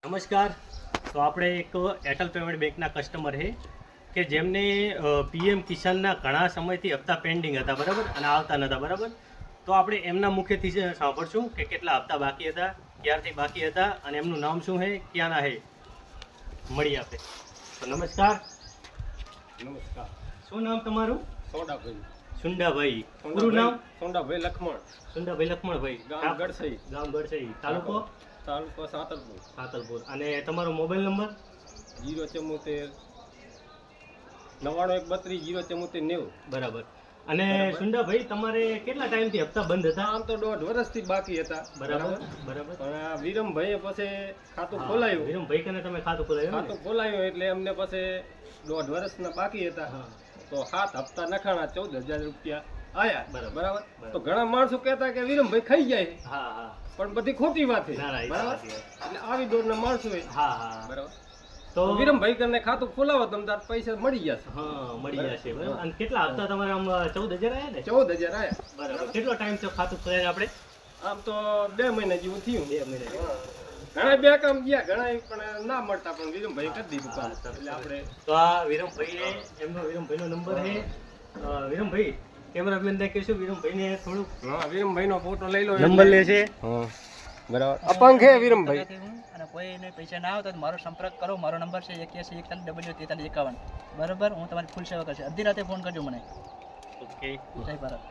નમસ્કાર. તો આપણે એક એરટેલ પેમેન્ટ બેંકના કસ્ટમર છે કે જેમને પીએમ કિસાનના ઘણા સમયથી હપ્તા પેન્ડિંગ હતા, બરાબર, અને આવતા નહોતા, બરાબર. તો આપણે એમના મુખ્યથી સાંભળશું કે કેટલા હપ્તા બાકી હતા, ક્યારથી બાકી હતા, અને એમનું નામ શું છે, ક્યાંના છે, મળી આપે. તો નમસ્કાર. નમસ્કાર. શું નામ તમારું? સોડાભાઈ. સુંડાભાઈ. પૂરું નામ? સોડાભાઈ લખમણ. સુંડાભાઈ લખમણભાઈ. ગામ ગડસઈ. ગામ ગડસઈ. તાલુકો? તાલુકો સાતલપુર. સાતલપુર. અને તમારો મોબાઈલ નંબર? 074 9132 074 90. બરાબર. અને સુંડાભાઈ, તમારે કેટલા ટાઈમથી હપ્તા બંધ હતા? આમ તો 1.5 વર્ષથી બાકી હતા. બરાબર બરાબર. પણ આ વિરમભાઈએ પછી ખાતું ખોલાયું. વિરમભાઈ કને તમે ખાતું ખોલાયું? ખાતું ખોલાયું એટલે અમને પછી 1.5 વર્ષના બાકી હતા. તો 7 હપ્તા નખાણા 14,000 રૂપિયા આયા. બરાબર. તો ઘણા માણસો કહેતા કે વિરમભાઈ ખાઈ જાય. હા હા. પણ બધી ખોટી વાત છે. બરાબર. એટલે આવી દોરના માણસો હોય. હા હા. બરાબર. તો વિરમભાઈ કરીને ખાતું ખોલાવો તમે તાર પૈસા મળી જશે. હા, મળી જશે. બરાબર. અને કેટલા હપ્તા તમારે આમ 14,000 આયા ને? 14,000 આયા. બરાબર. કેટલો ટાઈમ થયો ખાતું ખોલાઈને આપણે? આમ તો 2 મહિના જેવું થયું. 2 મહિના. ઘણા બે કામ ગયા, ઘણા પણ ના મળતા, પણ વિરમભાઈ કરી દીધું કામ. એટલે આપણે તો આ વિરમભાઈ, એમનો વિરમભાઈનો નંબર છે. વિરમભાઈ, કેમેરામેનને કહેશું વિરમભાઈને થોડું. હા, વિરમભાઈનો ફોટો લઈ લો. નંબર લે છે. હા, બરાબર. અપંગ છે વિરમભાઈ. અને કોઈને પૈસા ના આવે તો મારો સંપર્ક કરો. મારો નંબર છે 8141 4351. બરાબર. હું તમારી ફૂલ સેવા કરશે. અડધી રાતે ફોન કરજો મને. ઓકે. જય ભારત.